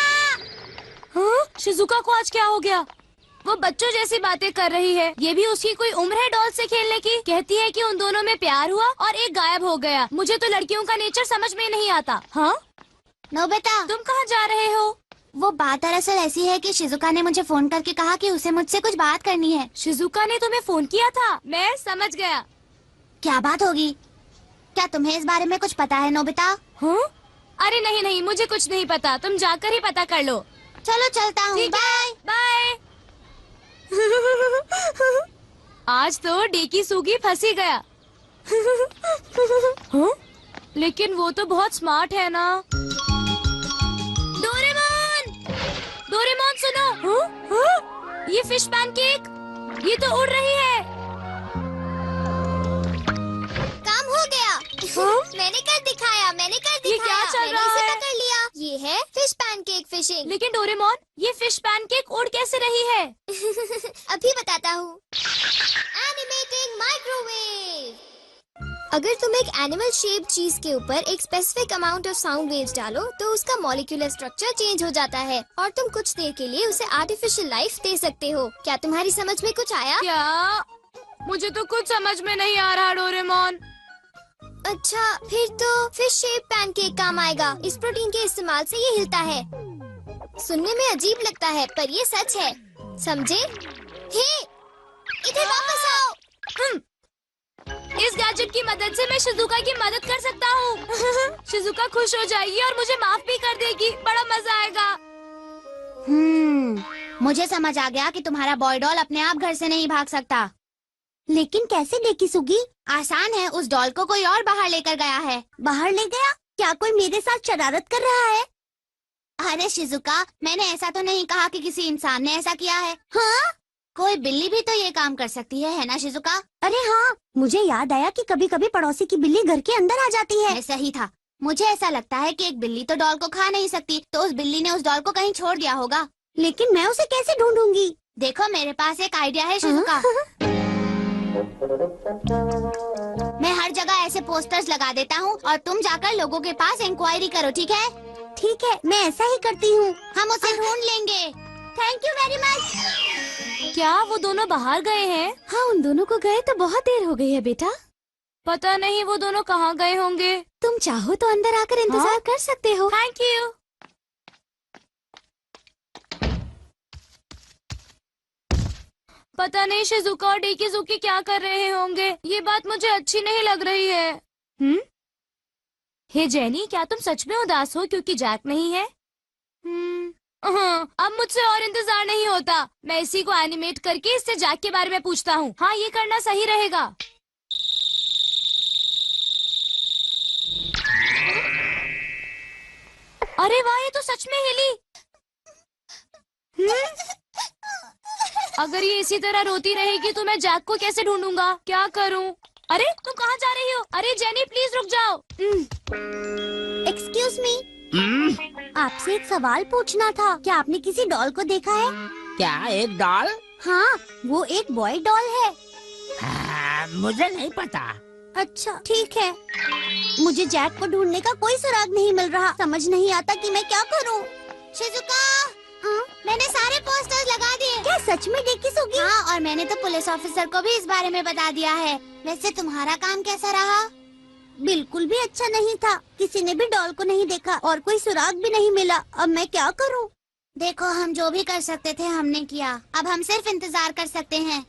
हाँ? शिजुका को आज क्या हो गया? वो बच्चों जैसी बातें कर रही है। ये भी उसकी कोई उम्र है डॉल से खेलने की? कहती है कि उन दोनों में प्यार हुआ और एक गायब हो गया। मुझे तो लड़कियों का नेचर समझ में नहीं आता। हाँ नोबिता, तुम कहाँ जा रहे हो? वो बात दरअसल ऐसी है कि शिजुका ने मुझे फोन करके कहा कि उसे मुझसे कुछ बात करनी है। शिजुका ने तुम्हें फोन किया था? मैं समझ गया। क्या बात होगी? क्या तुम्हें इस बारे में कुछ पता है नोबिता? हाँ? अरे नहीं नहीं, मुझे कुछ नहीं पता, तुम जाकर ही पता कर लो। चलो चलता हूँ, ठीक है, बाय। बाय। आज तो डेकी सूगी फंसी गया। हाँ? लेकिन वो तो बहुत स्मार्ट है ना। डोरेमोन, डोरेमोन सुनो। हाँ? हाँ? ये फिश पैनकेक, ये तो उड़ रही है। काम हो गया। हाँ? मैंने कर दिखाया, मैंने कर दिखाया। ये क्या चल मैंने रहा इसे है? पकड़ लिया। ये है फिश पैनकेक फिशिंग। लेकिन डोरेमोन, ये फिश पैनकेक उड़ कैसे रही है? अभी बताता हूँ। Animating microwave. अगर तुम एक एनिमल शेप चीज के ऊपर एक specific amount of sound waves डालो तो उसका मॉलिक्यूलर स्ट्रक्चर चेंज हो जाता है और तुम कुछ देर के लिए उसे आर्टिफिशियल लाइफ दे सकते हो। क्या तुम्हारी समझ में कुछ आया? क्या? मुझे तो कुछ समझ में नहीं आ रहा डोरेमोन। अच्छा, फिर तो फिश शेप पैनकेक काम आएगा। इस प्रोटीन के इस्तेमाल से ये हिलता है। सुनने में अजीब लगता है पर ये सच है, समझे? हे, इधर वापस आओ। इस गैजेट की मदद से मैं शिजुका की मदद कर सकता हूँ। शिजुका खुश हो जाएगी और मुझे माफ भी कर देगी। बड़ा मजा आएगा। मुझे समझ आ गया कि तुम्हारा बॉय डॉल अपने आप घर से नहीं भाग सकता। लेकिन कैसे डेकी सुगी? आसान है, उस डॉल को कोई और बाहर लेकर गया है। बाहर ले गया? क्या कोई मेरे साथ शरारत कर रहा है? अरे शिजुका, मैंने ऐसा तो नहीं कहा कि किसी इंसान ने ऐसा किया है। हाँ? कोई बिल्ली भी तो ये काम कर सकती है ना शिजुका? अरे हाँ, मुझे याद आया कि कभी कभी पड़ोसी की बिल्ली घर के अंदर आ जाती है। सही था। मुझे ऐसा लगता है कि एक बिल्ली तो डॉल को खा नहीं सकती, तो उस बिल्ली ने उस डॉल को कहीं छोड़ दिया होगा। लेकिन मैं उसे कैसे ढूंढूंगी? देखो, मेरे पास एक आइडिया है शिजुका। मैं हर जगह ऐसे पोस्टर्स लगा देता हूँ और तुम जाकर लोगों के पास इंक्वायरी करो, ठीक है? ठीक है, मैं ऐसा ही करती हूँ। हम उसे ढूंढ लेंगे। Thank you very much. क्या वो दोनों बाहर गए हैं? हाँ, उन दोनों को गए तो बहुत देर हो गई है बेटा। पता नहीं वो दोनों कहाँ गए होंगे। तुम चाहो तो अंदर आकर इंतजार कर सकते हो। Thank you. पता नहीं शिजुका और डेकिजुकी क्या कर रहे होंगे। ये बात मुझे अच्छी नहीं लग रही है। हे जेनी, क्या तुम सच में उदास हो क्योंकि जैक नहीं है? अब मुझसे और इंतजार नहीं होता। मैं इसी को एनिमेट करके इससे जैक के बारे में पूछता हूँ। हाँ, ये करना सही रहेगा। अरे वाह, ये तो सच में हिली। अगर ये इसी तरह रोती रहेगी तो मैं जैक को कैसे ढूंढूंगा? क्या करूं? अरे तुम कहाँ जा रही हो? अरे जेनी, प्लीज रुक जाओ। एक्सक्यूज मी, आपसे एक सवाल पूछना था। क्या आपने किसी डॉल को देखा है? क्या एक डॉल? हाँ, वो एक बॉय डॉल है। मुझे नहीं पता। अच्छा, ठीक है। मुझे जैक को ढूंढने का कोई सुराग नहीं मिल रहा। समझ नहीं आता कि मैं क्या करूं। शिजुका, मैंने सारे पोस्टर्स लगा दिए। क्या सच में डेकिजुकी? हाँ, और मैंने तो पुलिस ऑफिसर को भी इस बारे में बता दिया है। वैसे तुम्हारा काम कैसा रहा? बिल्कुल भी अच्छा नहीं था। किसी ने भी डॉल को नहीं देखा और कोई सुराग भी नहीं मिला। अब मैं क्या करूं? देखो, हम जो भी कर सकते थे हमने किया। अब हम सिर्फ इंतजार कर सकते हैं।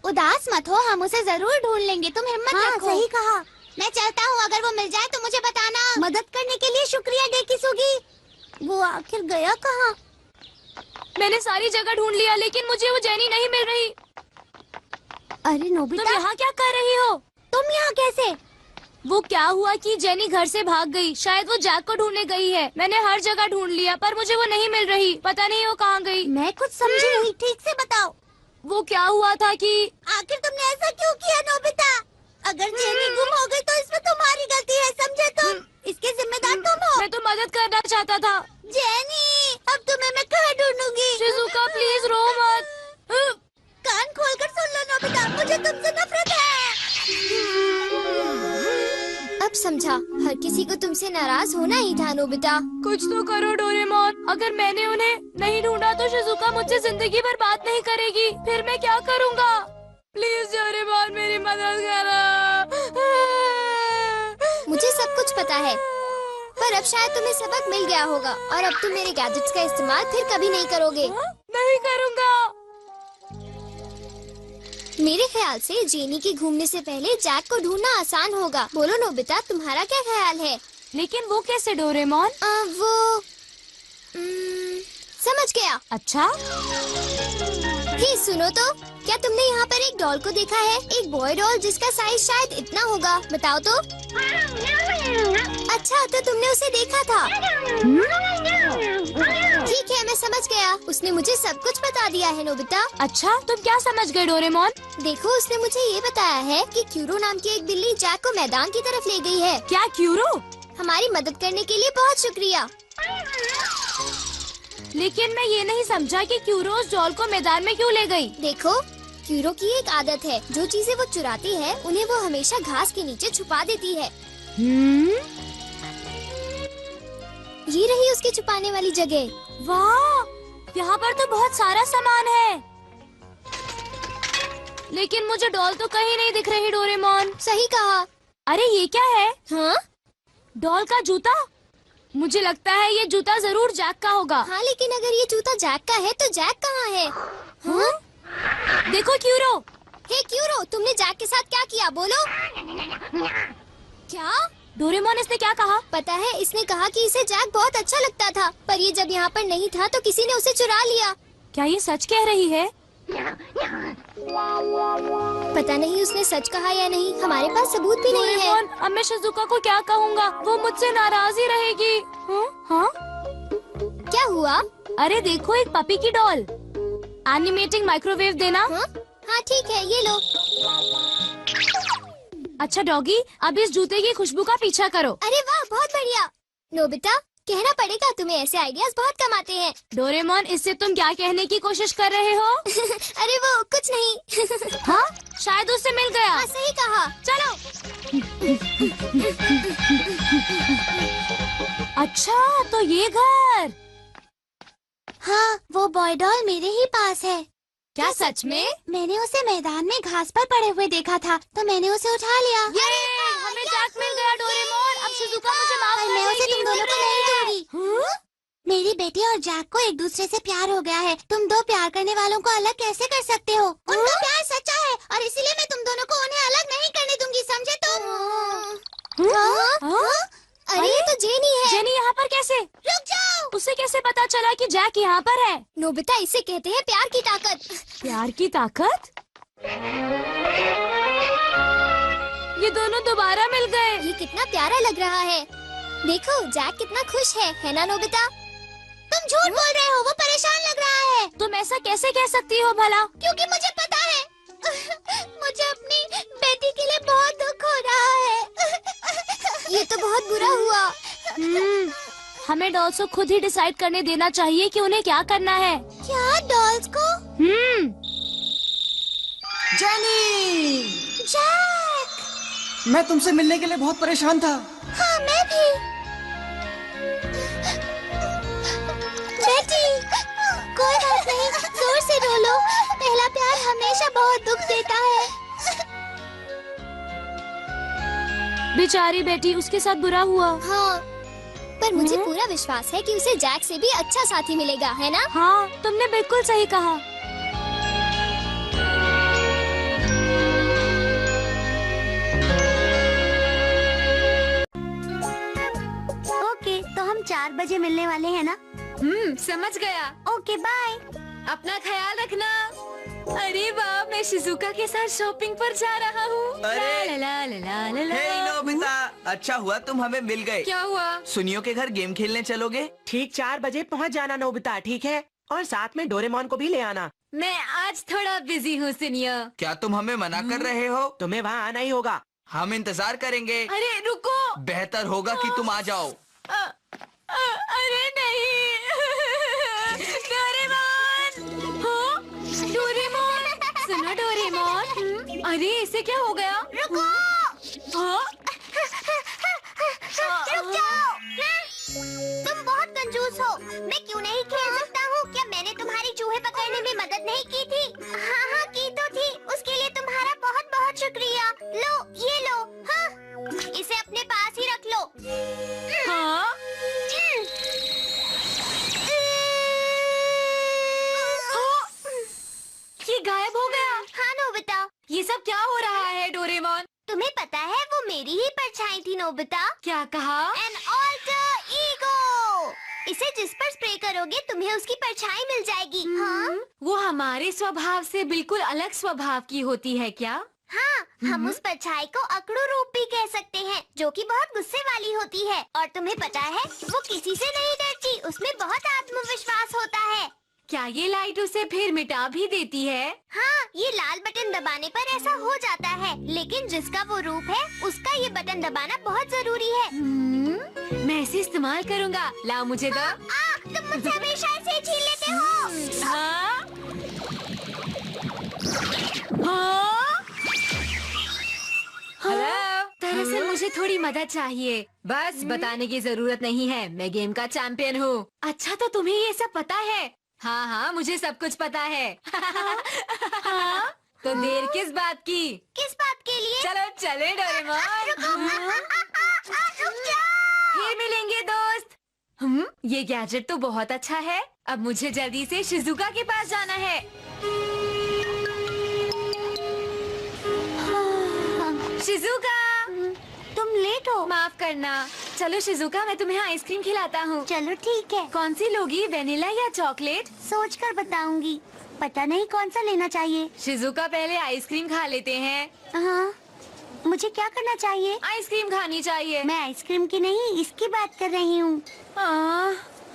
उदास मत हो, हम उसे जरूर ढूंढ लेंगे। तुम हिम्मत रखो। सही कहा। मैं चलता हूँ, अगर वो मिल जाए तो मुझे बताना। मदद करने के लिए शुक्रिया डेकिजुकी। वो आखिर गया कहाँ? मैंने सारी जगह ढूंढ लिया, लेकिन मुझे वो जेनी नहीं मिल रही। अरे नोबिता, तुम यहाँ क्या कर रही हो? तुम यहाँ कैसे? वो क्या हुआ कि जेनी घर से भाग गई। शायद वो जैक को ढूंढने गई है। मैंने हर जगह ढूंढ लिया पर मुझे वो नहीं मिल रही। पता नहीं वो कहाँ गई। मैं कुछ समझी नहीं, ठीक से बताओ। वो क्या हुआ था कि आखिर तुमने ऐसा क्यों किया नोबिता? अगर जेनी गुम हो गई तो इसमें तुम्हारी गलती है, समझे तुम? इसके जिम्मेदार तुम हो। मैं तो मदद करना चाहता था। जेनी, अब तुम्हें मैं कहाँ ढूंढूंगी? शिजुका, प्लीज रो मत। कान खोलकर सुन लो नोबिता, मुझे तुमसे नफरत है। अब समझा, हर किसी को तुमसे नाराज होना ही था नोबिता। कुछ तो करो डोरेमोन। अगर मैंने उन्हें नहीं ढूंढा तो शिजुका मुझसे जिंदगी भर बात नहीं करेगी। फिर मैं क्या करूँगा? प्लीज डोरेमोन, मेरी मदद करो। मुझे सब कुछ पता है, पर अब शायद तुम्हें सबक मिल गया होगा और अब तुम मेरे गैजेट्स का इस्तेमाल फिर कभी नहीं करोगे। नहीं करूँगा। मेरे ख्याल से जेनी के घूमने से पहले जैक को ढूंढना आसान होगा। बोलो नोबिता, तुम्हारा क्या ख्याल है? लेकिन वो कैसे डोरेमोन? वो समझ गया। अच्छा, ही सुनो तो, क्या तुमने यहाँ पर एक डॉल को देखा है? एक बॉय डॉल जिसका साइज शायद इतना होगा। बताओ तो। अच्छा, तो तुमने उसे देखा था। ठीक है, मैं समझ गया। उसने मुझे सब कुछ बता दिया है नोबिता। अच्छा, तुम क्या समझ गए डोरेमोन? देखो, उसने मुझे ये बताया है कि क्यूरो नाम की एक बिल्ली जैक को मैदान की तरफ ले गई है। क्या क्यूरो? हमारी मदद करने के लिए बहुत शुक्रिया। लेकिन मैं ये नहीं समझा कि क्यूरो उस डॉल को मैदान में क्यों ले गई? देखो, क्यूरो की एक आदत है, जो चीजें वो चुराती है उन्हें वो हमेशा घास के नीचे छुपा देती है। ये रही उसकी छुपाने वाली जगह। वाह, यहाँ पर तो बहुत सारा सामान है। लेकिन मुझे डॉल तो कहीं नहीं दिख रही डोरेमोन। सही कहा। अरे ये क्या है? हाँ? डॉल का जूता? मुझे लगता है ये जूता जरूर जैक का होगा। हाँ, लेकिन अगर ये जूता जैक का है तो जैक कहाँ है? हाँ? देखो क्यूरो। हे क्यूरो, तुमने जैक के साथ क्या किया? बोलो। क्या? डोरेमोन, इसने क्या कहा? पता है, इसने कहा कि इसे जैक बहुत अच्छा लगता था, पर ये जब यहाँ पर नहीं था तो किसी ने उसे चुरा लिया। क्या ये सच कह रही है? पता नहीं उसने सच कहा या नहीं, हमारे पास सबूत भी नहीं है। अब मैं शिजुका को क्या कहूँगा? वो मुझसे नाराज ही रहेगी। हाँ? क्या हुआ? अरे देखो, एक पपी की डॉल। एनिमेटिंग माइक्रोवेव देना। हाँ ठीक है, ये लो। अच्छा डॉगी, अब इस जूते की खुशबू का पीछा करो। अरे वाह, बहुत बढ़िया। नोबिता, कहना पड़ेगा तुम्हें ऐसे आइडियाज बहुत कम आते हैं। डोरेमोन, इससे तुम क्या कहने की कोशिश कर रहे हो? अरे वो कुछ नहीं। हाँ, शायद उससे मिल गया। हाँ, सही कहा। चलो। अच्छा, तो ये घर। हाँ, वो बॉय डॉल मेरे ही पास है। क्या सच में? मैंने उसे मैदान में घास पर पड़े हुए देखा था, तो मैंने उसे उठा लिया। हमें जैक मिल गया डोरेमोन। अब शिजुका मुझे माफ कर मैं उसे देगी। तुम दोनों को नहीं दूंगी। मेरी बेटी और जैक को एक दूसरे से प्यार हो गया है। तुम दो प्यार करने वालों को अलग कैसे कर सकते हो? उनका प्यार सच्चा है और इसीलिए मैं तुम दोनों को उन्हें अलग नहीं करने दूंगी, समझे तुम? अरे ये तो जेनी है। जेनी यहाँ पर कैसे? रुक जाओ। उसे कैसे पता चला कि जैक यहाँ पर है? नोबिता, इसे कहते हैं प्यार की ताकत। प्यार की ताकत? ये दोनों दोबारा मिल गए। ये कितना प्यारा लग रहा है। देखो, जैक कितना खुश है ना नोबिता? तुम झूठ बोल रहे हो, वो परेशान लग रहा है। तुम ऐसा कैसे कह सकती हो भला? क्योंकि मुझे पता है। मुझे अपनी बेटी के लिए बहुत दुख हो रहा है। ये तो बहुत बुरा हुआ। हमें डॉल्स को खुद ही डिसाइड करने देना चाहिए कि उन्हें क्या करना है। क्या डॉल्स को? जेनी! जैक! मैं तुमसे मिलने के लिए बहुत परेशान था। हाँ, मैं भी। बेटी, कोई बात नहीं, जोर से रो लो। पहला प्यार हमेशा बहुत दुख देता है। बेचारी बेटी, उसके साथ बुरा हुआ। हाँ, पर मुझे पूरा विश्वास है कि उसे जैक से भी अच्छा साथी मिलेगा, है ना? हाँ, तुमने बिल्कुल सही कहा। ओके, तो हम 4 बजे मिलने वाले हैं ना? समझ गया। Okay, bye. अपना ख्याल रखना। अरे वाह, मैं शिजुका के साथ शॉपिंग पर जा रहा हूँ। अरे! ला ला ला ला ला ला। हे नोबिता, अच्छा हुआ तुम हमें मिल गए। क्या हुआ? सुनियो के घर गेम खेलने चलोगे? ठीक 4 बजे पहुंच जाना नोबिता, ठीक है? और साथ में डोरेमोन को भी ले आना। मैं आज थोड़ा बिजी हूँ सुनियो। क्या तुम हमें मना कर रहे हो? तुम्हें वहाँ आना ही होगा। हम इंतजार करेंगे। अरे रुको। बेहतर होगा कि तुम आ जाओ। अरे नहीं। डोरेमोन! हाँ? डोरेमोन! सुनो डोरेमोन। अरे इसे क्या हो गया? रुको! हाँ? रुक जाओ! तुम बहुत कंजूस हो। मैं क्यों नहीं खेल सकता हूँ? क्या मैंने तुम्हारी चूहे पकड़ने में मदद नहीं की थी? हाँ, की तो थी। उसके लिए तुम्हारा बहुत बहुत शुक्रिया। लो, ये लो। हाँ, इसे अपने पास ही रख लो। हाँ? ये गायब हो गया। हाँ नोबिता, ये सब क्या हो रहा है डोरेमोन? तुम्हें पता है वो मेरी ही परछाई थी नोबिता। क्या कहा? An alter ego. इसे जिस पर स्प्रे करोगे तुम्हें उसकी परछाई मिल जाएगी। हाँ? वो हमारे स्वभाव से बिल्कुल अलग स्वभाव की होती है क्या? हाँ, हम उस परछाई को अकड़ू रूप भी कह सकते हैं, जो कि बहुत गुस्से वाली होती है। और तुम्हें पता है, वो किसी से नहीं डरती, उसमें बहुत आत्मविश्वास होता है। क्या ये लाइट उसे फिर मिटा भी देती है? हाँ, ये लाल बटन दबाने पर ऐसा हो जाता है, लेकिन जिसका वो रूप है, उसका ये बटन दबाना बहुत जरूरी है। मैं इसे इस्तेमाल करूँगा। लाओ मुझे दो। तुम मुझसे हमेशा इसे छीन लेते हो। हाँ? हाँ? हेलो, दरअसल मुझे थोड़ी मदद चाहिए। बस बताने की जरूरत नहीं है, मैं गेम का चैंपियन हूँ। अच्छा, तो तुम्हें ये सब पता है? हाँ हाँ, मुझे सब कुछ पता है। हाँ? तो देर किस बात की? किस बात के लिए? चलो चले डोरेमोन। रुक जाओ। फिर मिलेंगे दोस्त। ये गैजेट तो बहुत अच्छा है। अब मुझे जल्दी से शिजुका के पास जाना है। शिजुका, तुम लेट हो। माफ करना। चलो शिजुका, मैं तुम्हें आइसक्रीम खिलाता हूँ। चलो ठीक है। कौन सी लोगी, वेनिला या चॉकलेट? सोच कर बताऊंगी। पता नहीं कौन सा लेना चाहिए। शिजुका, पहले आइसक्रीम खा लेते हैं। हाँ, मुझे क्या करना चाहिए? आइसक्रीम खानी चाहिए। मैं आइसक्रीम की नहीं, इसकी बात कर रही हूँ।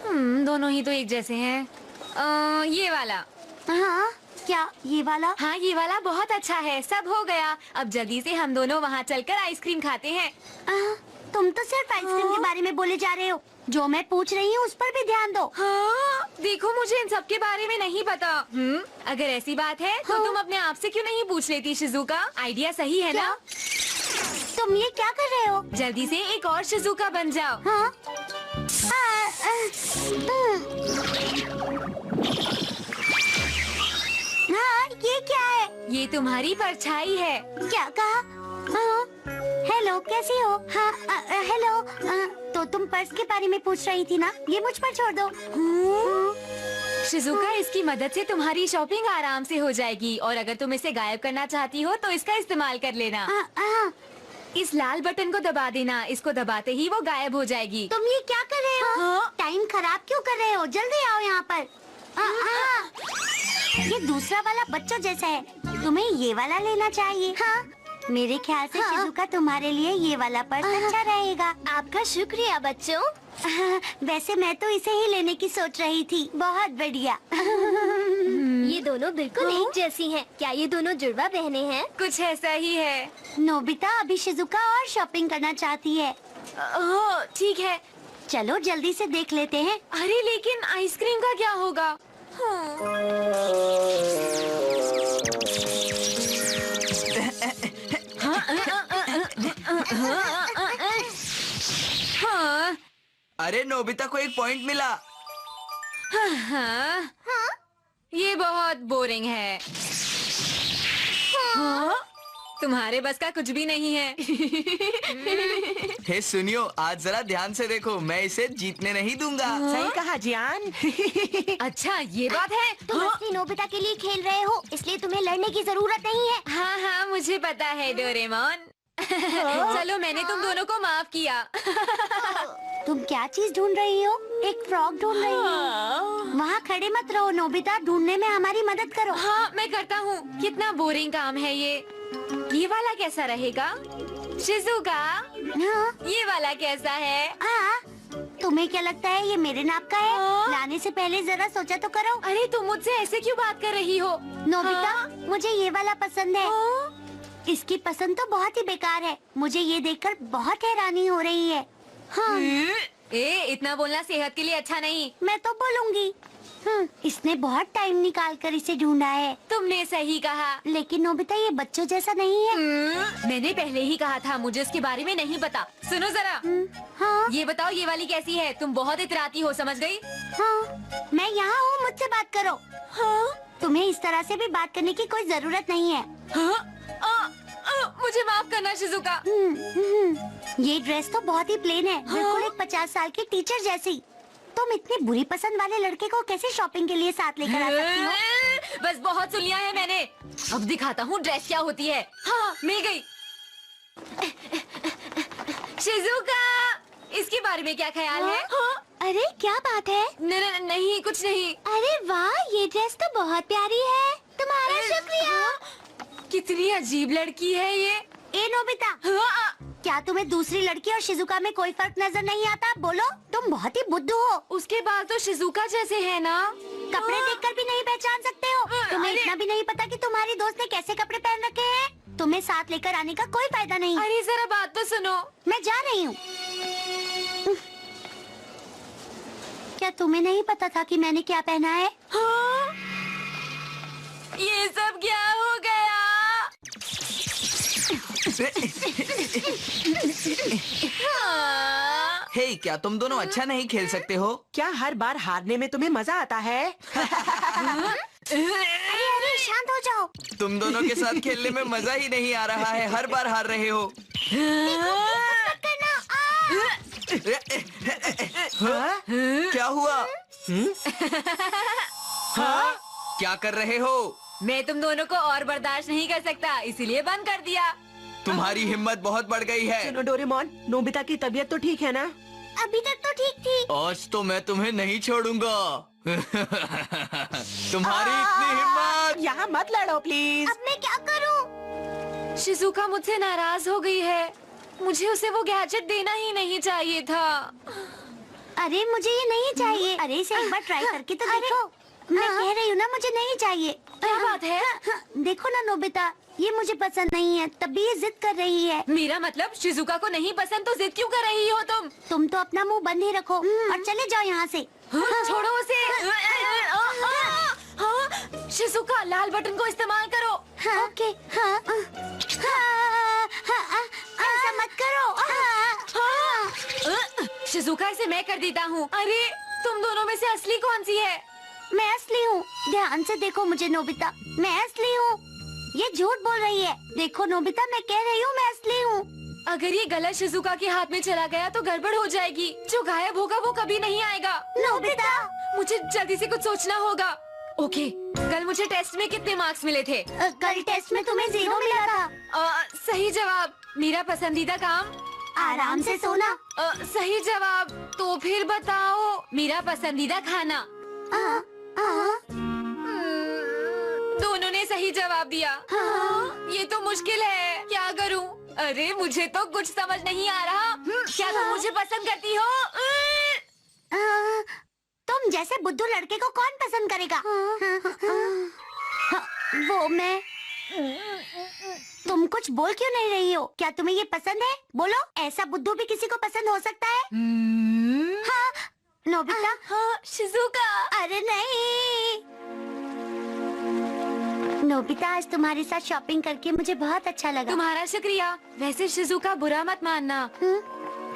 दोनों ही तो एक जैसे हैं। ये वाला। हाँ, क्या ये वाला? हाँ, ये वाला बहुत अच्छा है। सब हो गया। अब जल्दी से हम दोनों वहाँ चलकर आइसक्रीम खाते हैं। तुम तो सिर्फ आइसक्रीम के बारे में बोले जा रहे हो। जो मैं पूछ रही हूँ उस पर भी ध्यान दो। हाँ, देखो मुझे इन सब के बारे में नहीं पता। अगर ऐसी बात है तो तुम अपने आप से क्यों नहीं पूछ लेती शिजुका? आइडिया सही है ना? तुम ये क्या कर रहे हो? जल्दी से एक और शिजुका बन जाओ। हाँ? हाँ, ये क्या है? ये तुम्हारी परछाई है। क्या कहा? हाँ, हेलो, कैसी हो? हाँ, हेलो। तो तुम पर्स के बारे में पूछ रही थी ना? ये मुझ पर छोड़ दो। शिजुका, इसकी मदद से तुम्हारी शॉपिंग आराम से हो जाएगी और अगर तुम इसे गायब करना चाहती हो तो इसका इस्तेमाल कर लेना। इस लाल बटन को दबा देना। इसको दबाते ही वो गायब हो जाएगी। तुम ये क्या कर रहे हो? टाइम खराब क्यों कर रहे हो? जल्दी आओ यहाँ पर। ये दूसरा वाला बच्चों जैसा है। तुम्हें ये वाला लेना चाहिए। हाँ, मेरे ख्याल से शिजुका तुम्हारे लिए ये वाला पर्स अच्छा रहेगा। आपका शुक्रिया बच्चों। वैसे मैं तो इसे ही लेने की सोच रही थी। बहुत बढ़िया। ये दोनों बिल्कुल एक जैसी हैं। क्या ये दोनों जुड़वा बहनें हैं? कुछ ऐसा ही है। नोबिता अभी शिजुका और शॉपिंग करना चाहती है। ओह, ठीक है। चलो जल्दी से देख लेते हैं। अरे लेकिन आइसक्रीम का क्या होगा? हाँ। अरे नोबिता को एक पॉइंट मिला। हाँ। ये बहुत बोरिंग है। हाँ? तुम्हारे बस का कुछ भी नहीं है। हे सुनियो, आज जरा ध्यान से देखो, मैं इसे जीतने नहीं दूंगा। सही कहा जियान। अच्छा, ये बात है। तुम असली नोबिता के लिए खेल रहे हो, इसलिए तुम्हें लड़ने की जरूरत नहीं है। हाँ हाँ, मुझे पता है डोरेमोन। चलो, मैंने तुम दोनों को माफ किया। तुम क्या चीज ढूंढ रही हो? एक फ्रॉक ढूंढ रही हो? वहाँ खड़े मत रहो नोबिता, ढूंढने में हमारी मदद करो। हाँ, मैं करता हूँ। कितना बोरिंग काम है ये। ये वाला कैसा रहेगा? शिजुका, हाँ? ये वाला कैसा है? तुम्हें क्या लगता है ये मेरे नाप का है? लाने से पहले जरा सोचा तो करो। अरे तुम मुझसे ऐसे क्यों बात कर रही हो? नोबिता, मुझे ये वाला पसंद है। इसकी पसंद तो बहुत ही बेकार है। मुझे ये देखकर बहुत हैरानी हो रही है। हाँ। इतना बोलना सेहत के लिए अच्छा नहीं। मैं तो बोलूंगी। इसने बहुत टाइम निकाल कर इसे ढूंढा है। तुमने सही कहा। लेकिन नोबिता, ये बच्चों जैसा नहीं है। मैंने पहले ही कहा था, मुझे इसके बारे में नहीं पता। सुनो जरा। हाँ? ये बताओ, ये वाली कैसी है? तुम बहुत इतराती हो, समझ गई? हाँ, मैं यहाँ हूँ, मुझसे बात करो। हाँ? तुम्हें इस तरह से भी बात करने की कोई जरूरत नहीं है। हाँ? मुझे माफ करना शिजुका। ये ड्रेस तो बहुत ही प्लेन है। बिल्कुल एक 50 साल की टीचर जैसी। तुम इतनी बुरी पसंद वाले लड़के को कैसे शॉपिंग के लिए साथ लेकर आ सकती हो? बस बहुत सुन लिया है मैंने। अब दिखाता हूँ ड्रेस क्या होती है। हाँ, मिल गई। शिजुका, इसके बारे में क्या ख्याल है? अरे क्या बात है? नहीं, कुछ नहीं। अरे वाह, ये ड्रेस तो बहुत प्यारी है। तुम्हारा शुक्रिया। कितनी अजीब लड़की है ये। ए नोबिता, क्या तुम्हें दूसरी लड़की और शिजुका में कोई फर्क नजर नहीं आता? बोलो, तुम बहुत ही बुद्धू हो। उसके बाल तो शिजुका जैसे है ना। कपड़े देखकर भी नहीं पहचान सकते हो? तुम्हें इतना भी नहीं पता कि तुम्हारी दोस्त ने कैसे कपड़े पहन रखे हैं? तुम्हें साथ लेकर आने का कोई फायदा नहीं। अरे जरा बात तो सुनो। मैं जा रही हूँ। क्या तुम्हें नहीं पता था कि मैंने क्या पहना है? हाँ? ये सब क्या हो गया? हे, क्या तुम दोनों अच्छा नहीं खेल सकते हो? क्या हर बार हारने में तुम्हें मजा आता है? अरे शांत हो जाओ। तुम दोनों के साथ खेलने में मजा ही नहीं आ रहा है। हर बार हार रहे हो। क्या हुआ? क्या कर रहे हो? मैं तुम दोनों को और बर्दाश्त नहीं कर सकता, इसीलिए बंद कर दिया। तुम्हारी हिम्मत बहुत बढ़ गई है। सुनो डोरेमोन, नोबिता की तबीयत तो ठीक है ना? अभी तक तो ठीक थी। आज तो मैं तुम्हें नहीं छोड़ूंगा। तुम्हारी इतनी हिम्मत। यहाँ मत लड़ो प्लीज। अब मैं क्या करूं? शिजुका मुझसे नाराज हो गई है। मुझे उसे वो गैजेट देना ही नहीं चाहिए था। अरे मुझे ये नहीं चाहिए। अरे इसे एक बार ट्राई करके तो देखो। मैं कह रही हूँ ना, मुझे नहीं चाहिए। क्या बात है? देखो ना नोबिता, ये मुझे पसंद नहीं है, तब भी ये जिद कर रही है। मेरा मतलब शिजुका को नहीं पसंद तो जिद क्यों कर रही हो तुम? तुम तो अपना मुंह बंद ही रखो और चले जाओ यहाँ से। छोड़ो उसे। शिजुका, लाल बटन को इस्तेमाल करो। ओके। ऐसा मत करो। शिजुका, इसे मैं कर देता हूँ। अरे तुम दोनों में से असली कौन सी है? मैं असली हूँ, ध्यान से देखो मुझे नोबिता, मैं असली हूँ। ये झूठ बोल रही है। देखो नोबिता, मैं कह रही हूँ मैं असली हूँ। अगर ये गलत शिजुका के हाथ में चला गया तो गड़बड़ हो जाएगी। जो गायब होगा वो कभी नहीं आएगा। नोबिता, मुझे जल्दी से कुछ सोचना होगा। ओके, कल मुझे टेस्ट में कितने मार्क्स मिले थे? कल टेस्ट में तुम्हें 0 मिला था। सही जवाब। मेरा पसंदीदा काम? आराम से सोना। सही जवाब। तो फिर बताओ, मेरा पसंदीदा खाना? दोनों ने सही जवाब दिया। ये तो मुश्किल है, क्या करूं? अरे मुझे तो कुछ समझ नहीं आ रहा। क्या तुम मुझे पसंद करती हो? तुम जैसे बुद्धू लड़के को कौन पसंद करेगा? वो मैं। तुम कुछ बोल क्यों नहीं रही हो? क्या तुम्हें ये पसंद है? बोलो, ऐसा बुद्धू भी किसी को पसंद हो सकता है? हाँ, नोबिता। हाँ, शिजुका। अरे नहीं नोबिता, आज तुम्हारे साथ शॉपिंग करके मुझे बहुत अच्छा लगा। तुम्हारा शुक्रिया। वैसे शिजुका, बुरा मत मानना।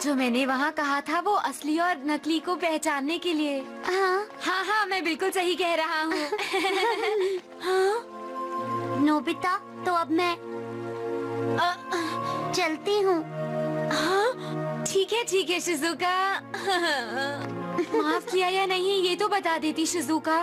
जो मैंने वहाँ कहा था वो असली और नकली को पहचानने के लिए। हाँ हाँ, मैं बिल्कुल सही कह रहा हूँ। नोबिता, तो अब मैं चलती हूँ। ठीक है शिजुका। माफ किया या नहीं ये तो बता देती शिजुका।